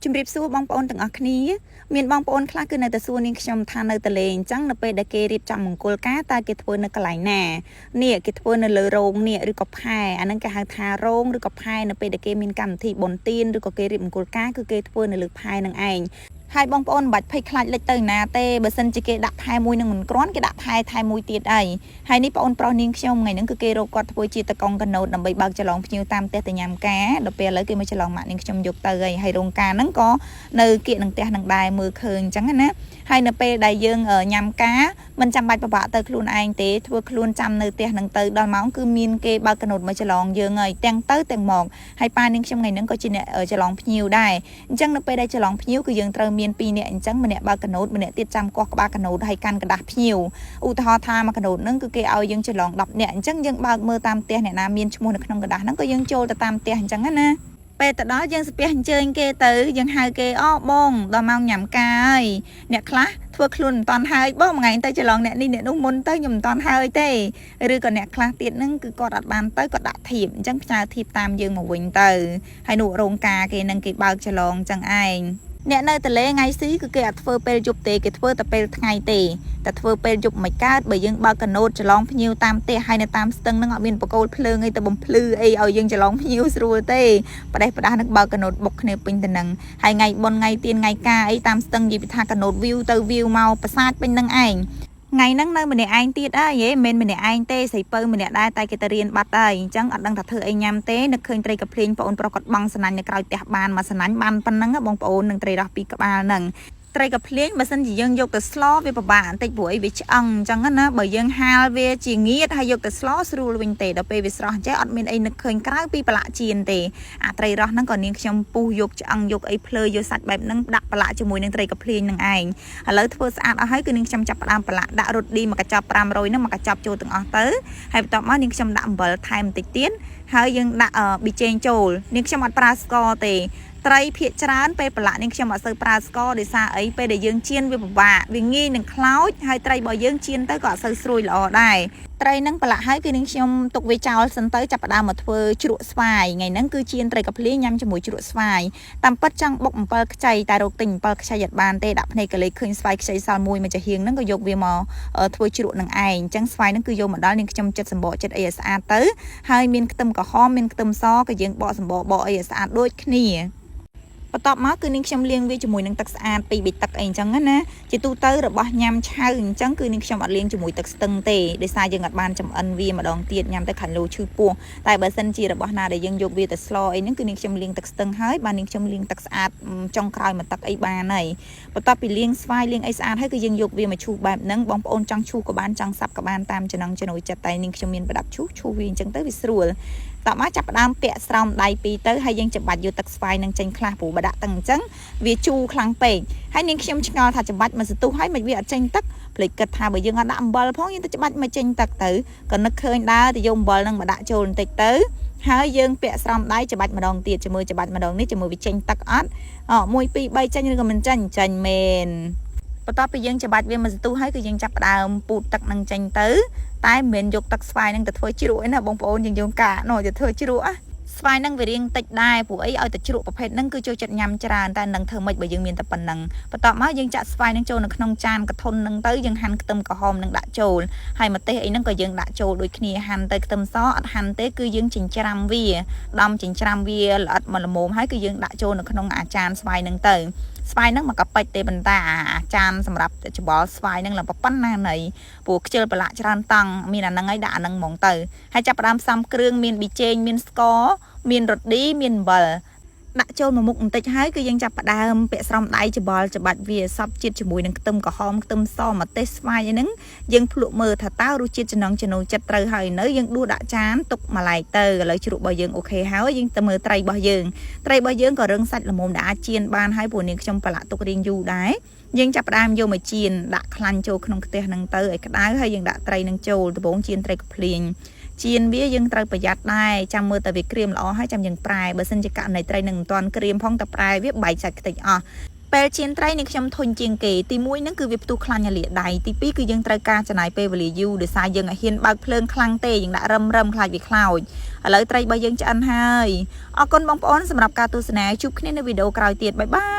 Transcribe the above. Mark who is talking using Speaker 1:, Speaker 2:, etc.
Speaker 1: ជំរាបសួរបងប្អូនទាំងអស់គ្នាមានបងប្អូនខ្លះគឺនៅតែសួរនាងខ្ញុំថានៅតែលេងអញ្ចឹងនៅពេលដែលគេរៀបចំមង្គលការតើគេធ្វើនៅកន្លែងណានេះគេធ្វើនៅលើរោងនេះឬក៏ផែអាហ្នឹងគេហៅថារោងឬក៏ផែនៅពេលដែលគេមានកម្មវិធីបុណ្យទានឬក៏គេរៀបមង្គលការគឺគេធ្វើនៅលើផែនឹងឯងហើយបងប្អូនមិនបាច់ភ័យខ្លាចលិចទៅណាទេបើសិនជាគេដាក់ផែមួយនឹងមិនគ្រាន់គេដាក់ផែថែមមួយទៀតអីហើយនេះបងប្អូនប្រុសនាងខ្ញុំថ្ងៃហ្នឹងគឺគេរកគាត់ធ្វើជាតកងកណូតដើម្បីបើកច្រឡំភ្ញៀវតាមផ្ទះទៅញ៉ាំការដល់ពេលឥឡូវគេមកច្រឡំម៉ាក់នាងខ្ញុំយកទៅហើយរោងការហ្នឹងក៏នៅគៀកនឹងផ្ទះនឹងដែរមើលឃើញអញ្ចឹងណាហើយនៅពេលដែលយើងញ៉ាំការមិនចាំបាច់ពិបាកទៅខ្លួនឯងទេធ្វើខ្លួនចាំនៅផ្ទះនឹងទៅដល់ម៉ោងគឺមានគេបើកកណូតមកច្រឡំយើងហើយទាំងទៅទាំងមកហើយប៉ានាងខ្ញុំថ្ងៃហ្នឹងក៏ជាអ្នកច្រឡំភ្ញៀវដែរអញ្ចឹងនៅពេលដែលច្រឡំភ្ញៀវគឺយើងត្រូវមាន2នាក់អញ្ចឹងម្នាក់បើកកណូតម្នាក់ទៀតចាំកោះក្បាលកណូតហើយកាន់กระดาษភ្ញៀវឧទាហរណ៍ថាមួយកណូតហ្នឹងគឺគេឲ្យយើងច្រឡំ10នាក់អញ្ចឹងយើងបើកមើលតាមផ្ទះអ្នកណាមានឈ្មោះនៅក្នុងกระดาษហ្នឹងក៏យើងចូលទៅតាមផ្ទះអញ្ចឹងណាពេលទៅដល់យើងស្ពះអញ្ជើញគេទៅយើងហៅគេអូបងដល់ម៉ោងញ៉ាំការហើយអ្នកខ្លះធ្វើខ្លួនមិនតាន់ហើយបងមួយថ្ងៃទៅច្រឡំអ្នកនេះអ្នកនោះមុនទៅខ្ញុំមិនតាន់ហើយទេឬក៏អ្នកខ្លះទៀតហ្នឹងគឺគាត់អត់បានទៅគាត់ដាក់ធៀបអញ្ចឹងផ្ញើធៀបតាមយើងមកវិញទៅហើយនោះរោងការគេនឹងគេបើកច្រឡំអញ្ចឹងឯងអ្នកនៅតលេថ្ងៃស៊ីគឺគេអត់ធ្វើពេលយប់ទេគេធ្វើតែពេលថ្ងៃទេតែធ្វើពេលយប់មិនកើតបើយើងបើកកណូតច្រឡំភ្ញៀវតាមផ្ទះហើយនៅតាមស្ទឹងហ្នឹងអត់មានបកគោលភ្លើងអីទៅបំភ្លឺអីឲ្យយើងច្រឡំភ្ញៀវស្រួលទេប្រដេះប្រដាស់នឹងបើកកណូតបុកគ្នាពេញទៅនឹងហើយថ្ងៃបុណ្យថ្ងៃទៀនថ្ងៃការអីតាមស្ទឹងនិយាយថាកណូតវីវទៅវីវមកប្រសាទពេញនឹងឯងថ្ងៃហ្នឹងនៅម្នាក់ឯងទៀតអើយមិនម្នាក់ឯងទេស្រីពៅម្នាក់ដែរតែគេទៅរៀនបាត់ហើយអញ្ចឹងអត់ដឹងថាធ្វើអីញ៉ាំទេនឹកឃើញត្រីកាភ្លេងបងប្រុសគាត់បងស្នាញ់នៅក្រោយផ្ទះបានមកស្នាញ់បានប៉ុណ្ណឹងបងប្អូននឹងត្រីរស់ពីក្បាលហ្នឹងត្រីកាភ្លេងបើសិនជាយើងយកទៅស្លវាពិបាកបន្តិចព្រោះអីវាឆ្អឹងអញ្ចឹងណាបើយើងហាលវាជាងៀតហើយយកទៅស្លស្រួលវិញទេដល់ពេលវាស្រស់អញ្ចឹងអត់មានអីនឹកឃើញក្រៅពីប្រឡាក់ចៀនទេអាត្រីរស់ហ្នឹងក៏នាងខ្ញុំពុះយកឆ្អឹងយកអីភ្លើយកសាច់បែបហ្នឹងដាក់ប្រឡាក់ជាមួយនឹងត្រីកាភ្លេងហ្នឹងឯងឥឡូវធ្វើស្អាតអស់ហើយគឺនាងខ្ញុំចាប់ផ្ដើមប្រឡាក់ដាក់រ៉ូឌីមួយកញ្ចប់500ហ្នឹងមួយកញ្ចប់ចូលទាំងអស់ទៅហើយបន្ទាប់មកនាងខ្ញុំដាក់អំបិលថែមបន្តិចទៀតហើយយើងដាក់ប៊ីចេងចូលនាងខ្ញុំអត់ប្រើស្ករទេត្រីភាគច្រើនពេលប្រឡាក់នាងខ្ញុំអត់សូវប្រើស្ករដោយសារអីពេលដែលយើងចៀនវាពិបាកវាងាយនឹងខ្លោចហើយត្រីរបស់យើងចៀនទៅក៏អត់សូវស្រួយល្អដែរត្រីហ្នឹងប្រឡាក់ហើយគឺនាងខ្ញុំទុកវាចោលសិនទៅចាប់ផ្ដើមមកធ្វើជ្រក់ស្វាយថ្ងៃហ្នឹងគឺចៀនត្រីកាភ្លៀងញ៉ាំជាមួយជ្រក់ស្វាយតាមពិតចង់បុកអំពិលខ្ចីតែរកទិញអំពិលខ្ចីអត់បានទេដាក់ភ្នែកកលេចឃើញស្វាយខ្ចីសល់មួយមកចាហៀងហ្នឹងក៏យកវាមកធ្វើជ្រក់នឹងឯងអញ្ចឹងស្វាយហ្នឹងគឺយកមកដល់នាងខ្ញុំចិត្តសម្បកចិត្តអីឲ្យស្អាតទៅហើយមានខ្ទឹមក្រហមមានខ្ទឹមសក៏យើងបកសម្បកបកអីឲ្យស្អាតដូចគ្នាបន្ទាប់មកគឺនាងខ្ញុំលាងវាជាមួយនឹងទឹកស្អាត2ប៊ីទឹកអីអញ្ចឹងណាជាទូទៅរបស់ញ៉ាំឆៅអញ្ចឹងគឺនាងខ្ញុំអត់លាងជាមួយទឹកស្ទឹងទេដោយសារយើងអត់បានចំអិនវាម្ដងទៀតញ៉ាំទៅខាញ់លោឈឺពោះតែបើសិនជារបស់ណាដែលយើងយកវាទៅស្លអីហ្នឹងគឺនាងខ្ញុំលាងទឹកស្ទឹងហើយបាននាងខ្ញុំលាងទឹកស្អាតចុងក្រោយមកទឹកអីបានហើយបន្ទាប់ពីលាងស្វាយលាងអីស្អាតហើយគឺយើងយកវាមកឈូសបែបហ្នឹងបងប្អូនចង់ឈូសក៏បានចង់សាប់ក៏បានតាមចំណង់ចំណូលចិត្តតែនាងខ្ញុំមានប្រដាប់ឈូសវាអញ្ចឹងទៅវាស្រួលតោះមកចាប់ផ្ដើមពាក់ស្រោមដៃពីរទៅហើយយើងច្បាច់យកទឹកស្វាយនឹងចេញខ្លះព្រោះបើដាក់ទឹកអញ្ចឹងវាជូរខ្លាំងពេកហើយនាងខ្ញុំឆ្ងល់ថាច្បាច់មកសន្ទុះហើយមិនវាអត់ចេញទឹកភ្លេចគិតថាបើយើងអត់ដាក់អំបិលផងយើងទៅច្បាច់មកចេញទឹកទៅក៏នឹកឃើញដែរទៅយកអំបិលនឹងមកដាក់ចូលបន្តិចទៅហើយយើងពាក់ស្រោមដៃច្បាច់ម្ដងទៀតជាមួយច្បាច់ម្ដងនេះជាមួយវាចេញទឹកអត់1 2 3ចេញឬក៏មិនចេញមែនបន្ទាប់ពីយើងច្បាច់វាមកសន្ទុះហើយគឺយើងចាប់ផ្ដើមពូតទឹកនឹងចេញទៅតែមិនមែនយកទឹកស្វាយនឹងទៅធ្វើជ្រក់ឯណាបងប្អូនយើងយកកានោះទៅធ្វើជ្រក់ស្វាយនឹងវារៀងតិចដែរព្រោះអីឲ្យតែជ្រក់ប្រភេទហ្នឹងគឺចូលចិត្តញ៉ាំច្រើនតែនឹងធ្វើម៉េចបើយើងមានតែប៉ុណ្ណឹងបន្ទាប់មកយើងចាក់ស្វាយនឹងចូលនៅក្នុងចានកធុនហ្នឹងទៅយើងហាន់ខ្ទឹមក្រហមនឹងដាក់ចូលហើយម្ទេសអីហ្នឹងក៏យើងដាក់ចូលដូចគ្នាហាន់ទៅខ្ទឹមសអត់ហាន់ទេគឺយើងចិញ្ច្រាំវាដំចិញ្ច្រាំវាល្អិតមកល្មមហើយគឺយើងដាក់ចូលនៅក្នុងអាចានស្វាយហ្នឹងទៅស្វាយហ្នឹងមកកាប៉ិចទេប៉ុន្តែអាចានសម្រាប់ច្បល់ស្វាយហ្នឹងឡើងប៉ុណ្ណាណីព្រោះខ្ជិលប្រឡាក់ច្រើនតង់មានអាហ្នឹងហើយដាក់អាហ្នឹងហ្មងទៅហើយចាប់ផ្ដើមផ្សំគ្រឿងមានប៊ីចេងមានស្ករមានរ៉ូឌីមានអំបិលដាក់ចូលមួយមុខបន្តិចហើយគឺយើងចាប់ផ្ដើមពាក់ស្រោមដៃច្បល់ច្បាច់វាសពជាតិជាមួយនឹងខ្ទឹមក្រហមខ្ទឹមសម្ទេសស្វាយហ្នឹងយើងភ្លក់មើលថាតើរសជាតិចំណង់ចំណូលចិត្តត្រូវហើយនៅយើងដួសដាក់ចានទុកមួយឡែកទៅឥឡូវជ្រក់របស់យើងអូខេហើយយើងទៅមើលត្រីរបស់យើងក៏រឹងសាច់ល្មមដែលអាចចៀនបានហើយព្រោះនាងខ្ញុំប្រឡាក់ទុករៀងយូរដែរយើងចាប់ផ្ដើមយកមកចៀនដាក់ខ្លាញ់ចូលក្នុងខ្ទះហ្នឹងទៅឲ្យក្តៅហើយយើងដាក់ត្រីនឹងចូលដំបូងចៀនត្រីកាភ្លៀងចៀនវាយើងត្រូវប្រយ័ត្នដែរចាំមើលតែវាក្រៀមល្អហើយចាំយើងប្រែបើសិនជាករណីត្រីនឹងមិនទាន់ក្រៀមផងតែប្រែវាបែកសាច់ខ្ទេចអស់ពេលចៀនត្រីនេះខ្ញុំធុញជាងគេទី1ហ្នឹងគឺវាផ្ទុះខ្លាញ់លាដៃទី2គឺយើងត្រូវការចំណាយពេលវេលាយូរដោយសារយើងឲ្យហ៊ានបើកភ្លើងខ្លាំងទេយើងដាក់រឹមខ្លាចវាខ្លោច ឥឡូវត្រីរបស់យើងឆ្អិនហើយអរគុណបងប្អូនសម្រាប់ការទស្សនាជួបគ្នានៅវីដេអូក្រោយទៀតបាយបាយ